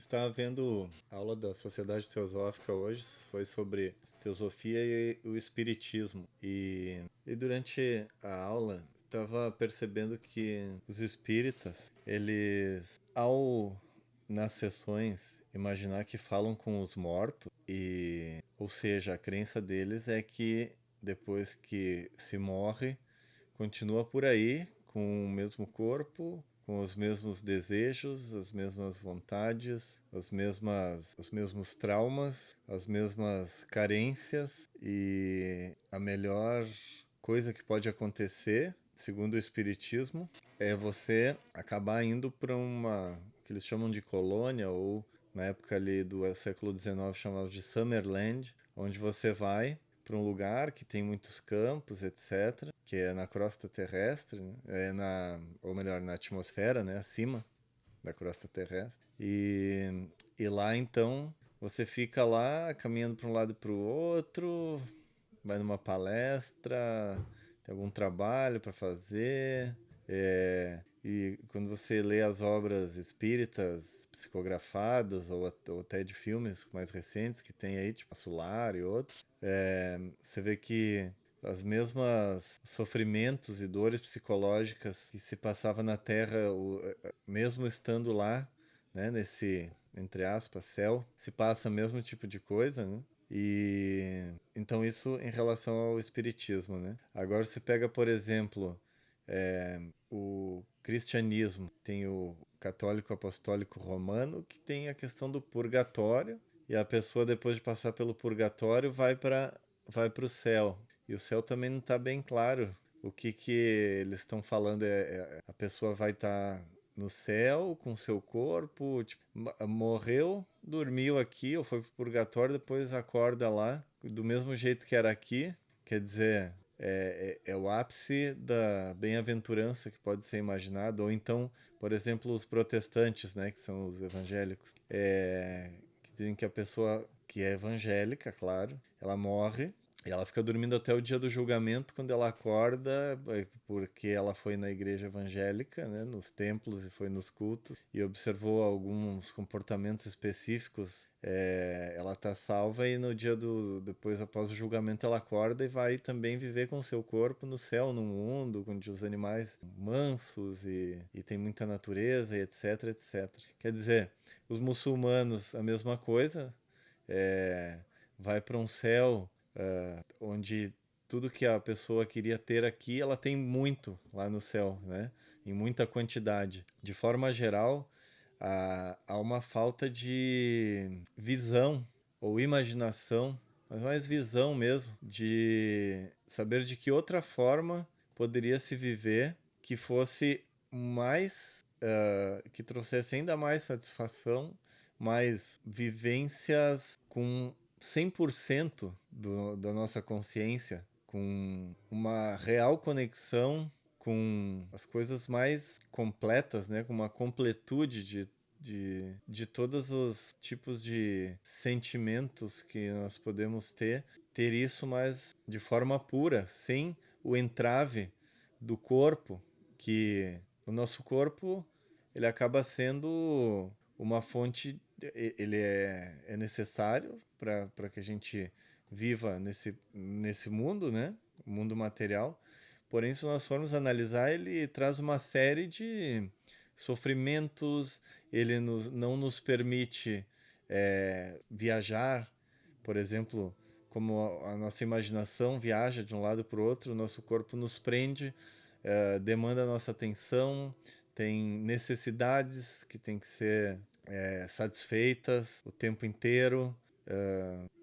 Estava vendo a aula da Sociedade Teosófica hoje, foi sobre teosofia e o espiritismo. E durante a aula estava percebendo que os espíritas, eles, ao nas sessões imaginar que falam com os mortos, ou seja, a crença deles é que depois que se morre, continua por aí com o mesmo corpo, com os mesmos desejos, as mesmas vontades, os mesmos traumas, as mesmas carências, e a melhor coisa que pode acontecer, segundo o espiritismo, é você acabar indo para uma que eles chamam de colônia, ou na época ali do século XIX chamava de Summerland, onde você vai para um lugar que tem muitos campos, etc., que é na crosta terrestre, né? Ou melhor, na atmosfera, né? Acima da crosta terrestre. E lá então você fica lá caminhando para um lado e para o outro, vai numa palestra, tem algum trabalho para fazer. E quando você lê as obras espíritas psicografadas ou até de filmes mais recentes que tem aí, tipo a Solar e outros, você vê que as mesmas sofrimentos e dores psicológicas que se passava na Terra, mesmo estando lá, né, nesse, entre aspas, céu, se passa o mesmo tipo de coisa, né? E então isso em relação ao espiritismo, né? Agora você pega, por exemplo, o cristianismo, tem o católico apostólico romano, que tem a questão do purgatório, e a pessoa depois de passar pelo purgatório vai para o céu. E o céu também não está bem claro o que eles estão falando. A pessoa vai estar no céu com seu corpo, tipo, morreu, dormiu aqui ou foi pro purgatório, depois acorda lá do mesmo jeito que era aqui. Quer dizer, é o ápice da bem-aventurança que pode ser imaginado. Ou então, por exemplo, os protestantes, né, que são os evangélicos, que dizem que a pessoa que é evangélica, claro, ela morre e ela fica dormindo até o dia do julgamento, quando ela acorda, porque ela foi na igreja evangélica, né, nos templos e foi nos cultos, e observou alguns comportamentos específicos. Ela está salva e no dia depois, após o julgamento, ela acorda e vai também viver com seu corpo no céu, no mundo, onde os animais mansos e tem muita natureza, e etc, etc. Quer dizer, os muçulmanos, a mesma coisa, vai para um céu onde tudo que a pessoa queria ter aqui, ela tem muito lá no céu, né? Em muita quantidade. De forma geral, há uma falta de visão ou imaginação, mas mais visão mesmo, de saber de que outra forma poderia se viver que fosse mais, que trouxesse ainda mais satisfação, mais vivências com 100% da nossa consciência, com uma real conexão com as coisas mais completas, né? Com uma completude de todos os tipos de sentimentos que nós podemos ter isso, mas de forma pura, sem o entrave do corpo, que o nosso corpo ele acaba sendo uma fonte, ele é necessário para que a gente viva nesse mundo, né? Mundo material. Porém, se nós formos analisar, ele traz uma série de sofrimentos, não nos permite viajar, por exemplo, como a nossa imaginação viaja de um lado para o outro, o nosso corpo nos prende, demanda a nossa atenção, tem necessidades que têm que ser satisfeitas o tempo inteiro.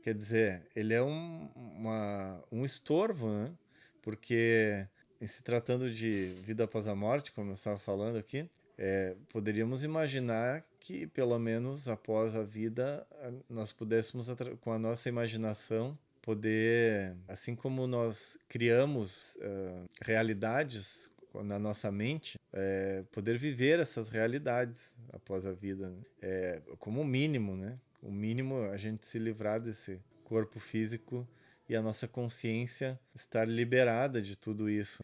Quer dizer, ele é um estorvo, né? Porque, em se tratando de vida após a morte, como eu estava falando aqui, poderíamos imaginar que, pelo menos após a vida, nós pudéssemos, com a nossa imaginação, poder, assim como nós criamos realidades na nossa mente, poder viver essas realidades após a vida, né? Como o mínimo, né? O mínimo a gente se livrar desse corpo físico e a nossa consciência estar liberada de tudo isso.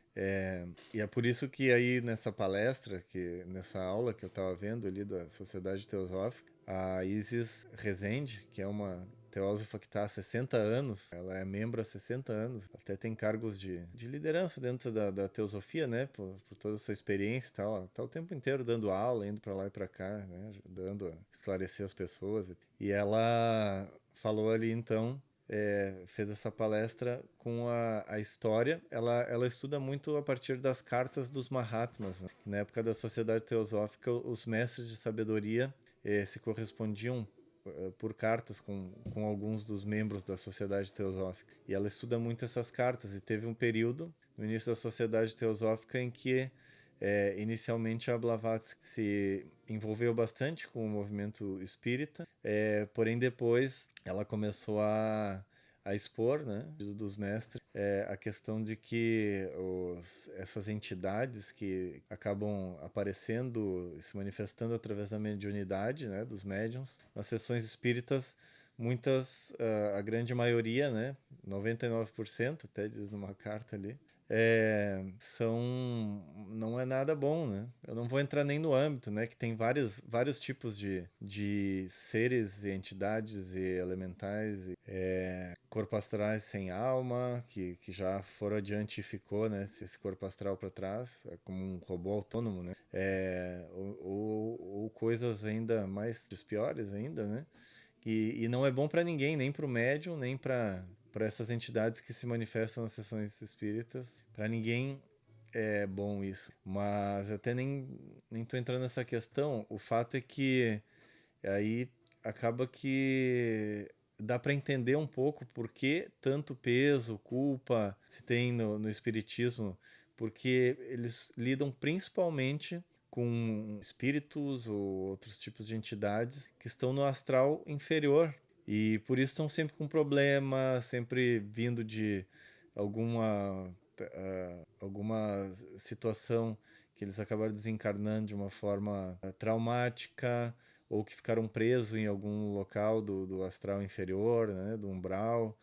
E é por isso que aí nessa palestra, nessa aula que eu estava vendo ali da Sociedade Teosófica, A Isis Rezende, que é uma teósofa que está há 60 anos, ela é membro há 60 anos, até tem cargos de liderança dentro da teosofia, né, por toda a sua experiência e tal. Ela tá o tempo inteiro dando aula, indo para lá e para cá, né, ajudando a esclarecer as pessoas. E ela falou ali, então, fez essa palestra com a história. Ela estuda muito a partir das cartas dos Mahatmas, né? Na época da Sociedade Teosófica, os mestres de sabedoria se correspondiam por cartas com alguns dos membros da Sociedade Teosófica. E ela estuda muito essas cartas. E teve um período, no início da Sociedade Teosófica, em que inicialmente a Blavatsky se envolveu bastante com o movimento espírita, porém depois ela começou a expor, né, dos mestres, a questão de que essas entidades que acabam aparecendo e se manifestando através da mediunidade, né, dos médiums, nas sessões espíritas, muitas, a grande maioria, né, 99%, até diz numa carta ali, não é nada bom, né? Eu não vou entrar nem no âmbito, né? Que tem vários tipos de seres e entidades e elementais, corpo astrais sem alma, que já foram adiante e ficou, né? Esse corpo astral para trás, como um robô autônomo, né? Ou coisas ainda mais piores ainda, né? E não é bom para ninguém, nem para o médium, nem para essas entidades que se manifestam nas sessões espíritas. Para ninguém é bom isso. Mas eu até nem tô entrando nessa questão. O fato é que aí acaba que dá para entender um pouco por que tanto peso, culpa se tem no espiritismo, porque eles lidam principalmente com espíritos ou outros tipos de entidades que estão no astral inferior. E por isso estão sempre com problema, sempre vindo de alguma, alguma situação que eles acabaram desencarnando de uma forma traumática, ou que ficaram presos em algum local do astral inferior, né, do umbral,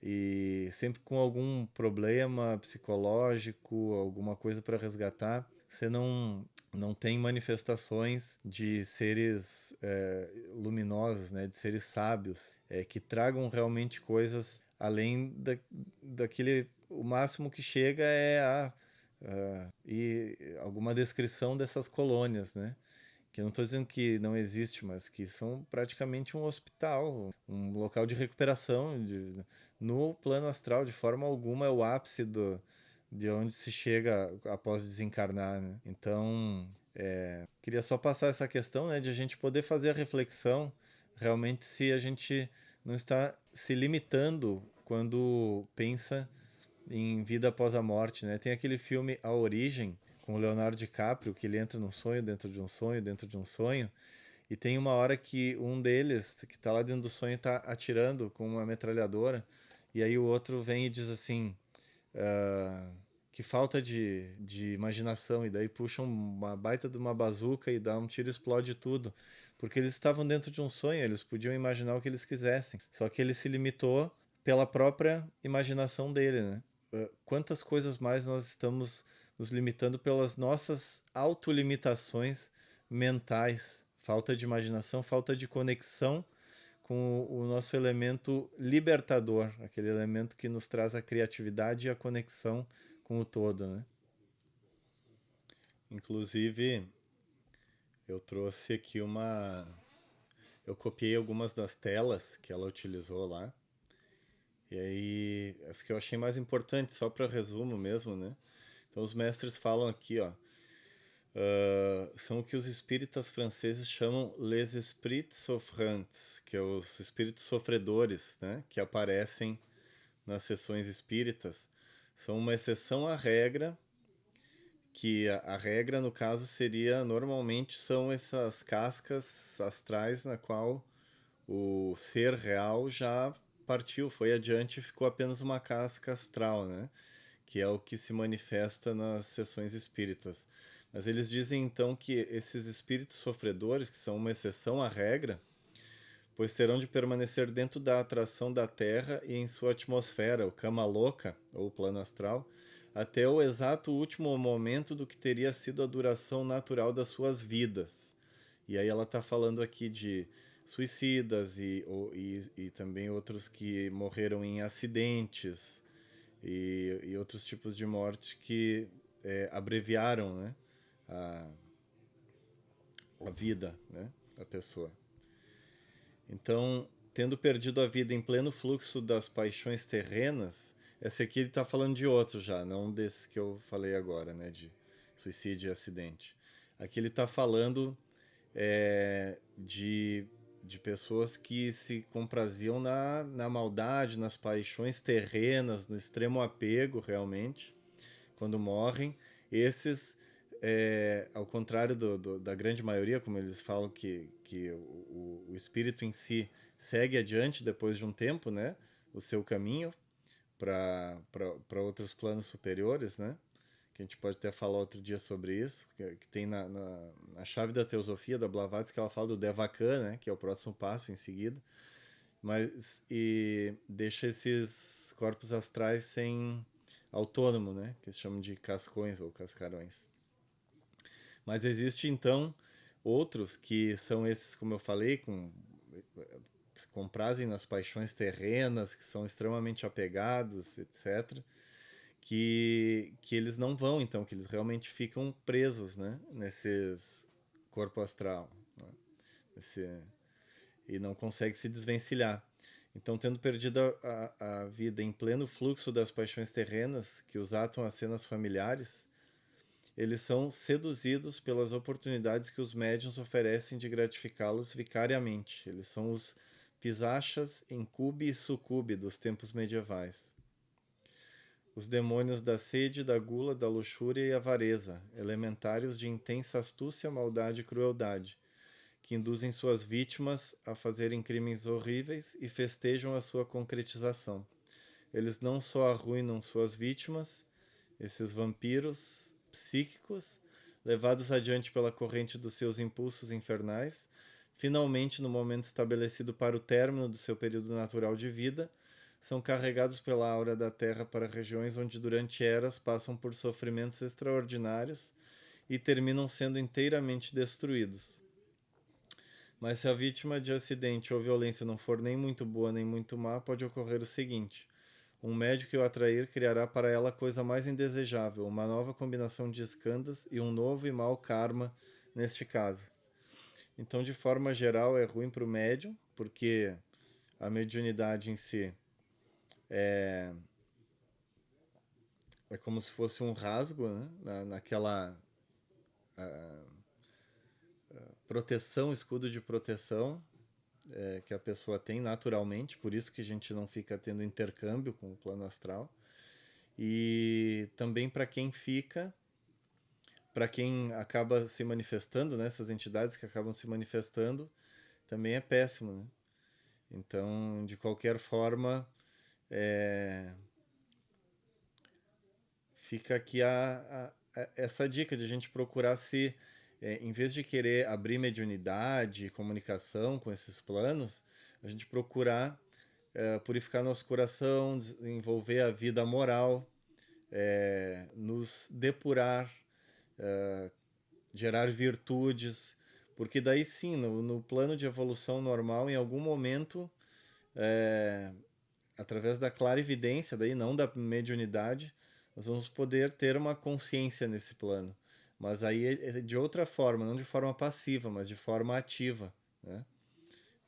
e sempre com algum problema psicológico, alguma coisa para resgatar. Você não tem manifestações de seres luminosos, né, de seres sábios, que tragam realmente coisas além daquele. O máximo que chega é e alguma descrição dessas colônias, né? Que eu não estou dizendo que não existe, mas que são praticamente um hospital, um local de recuperação no plano astral. De forma alguma é o ápice de onde se chega após desencarnar, né? Então, queria só passar essa questão, né, de a gente poder fazer a reflexão realmente se a gente não está se limitando quando pensa em vida após a morte, né? Tem aquele filme A Origem, com o Leonardo DiCaprio, que ele entra num sonho, dentro de um sonho, dentro de um sonho, e tem uma hora que um deles, que tá lá dentro do sonho, tá atirando com uma metralhadora, e aí o outro vem e diz assim, que falta de imaginação, e daí puxa uma baita de uma bazuca e dá um tiro e explode tudo. Porque eles estavam dentro de um sonho, eles podiam imaginar o que eles quisessem. Só que ele se limitou pela própria imaginação dele, né? Quantas coisas mais nós estamos nos limitando pelas nossas autolimitações mentais, falta de imaginação, falta de conexão com o nosso elemento libertador, aquele elemento que nos traz a criatividade e a conexão com o todo, né? Inclusive, eu trouxe aqui eu copiei algumas das telas que ela utilizou lá. E aí, as que eu achei mais importantes, só para resumo mesmo, né? Então, os mestres falam aqui, ó, são o que os espíritas franceses chamam les esprits souffrants, que é os espíritos sofredores, né? Que aparecem nas sessões espíritas. São uma exceção à regra, que a regra, no caso, seria, normalmente, são essas cascas astrais na qual o ser real já partiu, foi adiante e ficou apenas uma casca astral, né? Que é o que se manifesta nas sessões espíritas. Mas eles dizem então que esses espíritos sofredores, que são uma exceção à regra, pois terão de permanecer dentro da atração da Terra e em sua atmosfera, o Kama Loka, ou plano astral, até o exato último momento do que teria sido a duração natural das suas vidas. E aí ela está falando aqui de suicidas e também outros que morreram em acidentes e outros tipos de morte que abreviaram, né, a, a vida, né, da pessoa. Então, tendo perdido a vida em pleno fluxo das paixões terrenas, esse aqui ele está falando de outro já, não desse que eu falei agora, né, de suicídio e acidente. Aqui ele está falando de pessoas que se compraziam na maldade, nas paixões terrenas, no extremo apego, realmente, quando morrem. Esses, ao contrário da grande maioria, como eles falam que o espírito em si segue adiante depois de um tempo, né, o seu caminho para outros planos superiores, né? Que a gente pode até falar outro dia sobre isso, que tem na chave da teosofia da Blavatsky, que ela fala do Devachan, né, que é o próximo passo em seguida, mas e deixa esses corpos astrais sem autônomo, né, que se chamam de cascões ou cascarões. Mas existe então outros que são esses, como eu falei, se comprazem nas paixões terrenas, que são extremamente apegados, etc., que eles não vão, então, que eles realmente ficam presos, né, nesses corpo astral, né, e não conseguem se desvencilhar. Então, tendo perdido a vida em pleno fluxo das paixões terrenas, que os atam a cenas familiares, eles são seduzidos pelas oportunidades que os médiuns oferecem de gratificá-los vicariamente. Eles são os pisachas, incubi e sucubi dos tempos medievais. Os demônios da sede, da gula, da luxúria e avareza, elementários de intensa astúcia, maldade e crueldade, que induzem suas vítimas a fazerem crimes horríveis e festejam a sua concretização. Eles não só arruinam suas vítimas, esses vampiros psíquicos, levados adiante pela corrente dos seus impulsos infernais, finalmente, no momento estabelecido para o término do seu período natural de vida, são carregados pela aura da Terra para regiões onde durante eras passam por sofrimentos extraordinários e terminam sendo inteiramente destruídos. Mas se a vítima de acidente ou violência não for nem muito boa nem muito má, pode ocorrer o seguinte: um médium que o atrair criará para ela a coisa mais indesejável, uma nova combinação de escandas e um novo e mau karma neste caso. Então, de forma geral, é ruim para o médium, porque a mediunidade em si é como se fosse um rasgo, né, naquela proteção, escudo de proteção que a pessoa tem naturalmente, por isso que a gente não fica tendo intercâmbio com o plano astral. E também para quem fica, para quem acaba se manifestando, né, essas entidades que acabam se manifestando, também é péssimo, né? Então, de qualquer forma, fica aqui essa dica de a gente procurar se, em vez de querer abrir mediunidade, comunicação com esses planos, a gente procurar purificar nosso coração, desenvolver a vida moral, nos depurar, gerar virtudes, porque daí sim, no plano de evolução normal, em algum momento, através da clarividência, daí não da mediunidade, nós vamos poder ter uma consciência nesse plano. Mas aí é de outra forma, não de forma passiva, mas de forma ativa, né?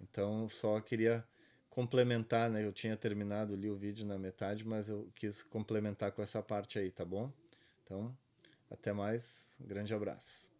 Então, só queria complementar, né? Eu tinha terminado ali o vídeo na metade, mas eu quis complementar com essa parte aí, tá bom? Então, até mais, um grande abraço.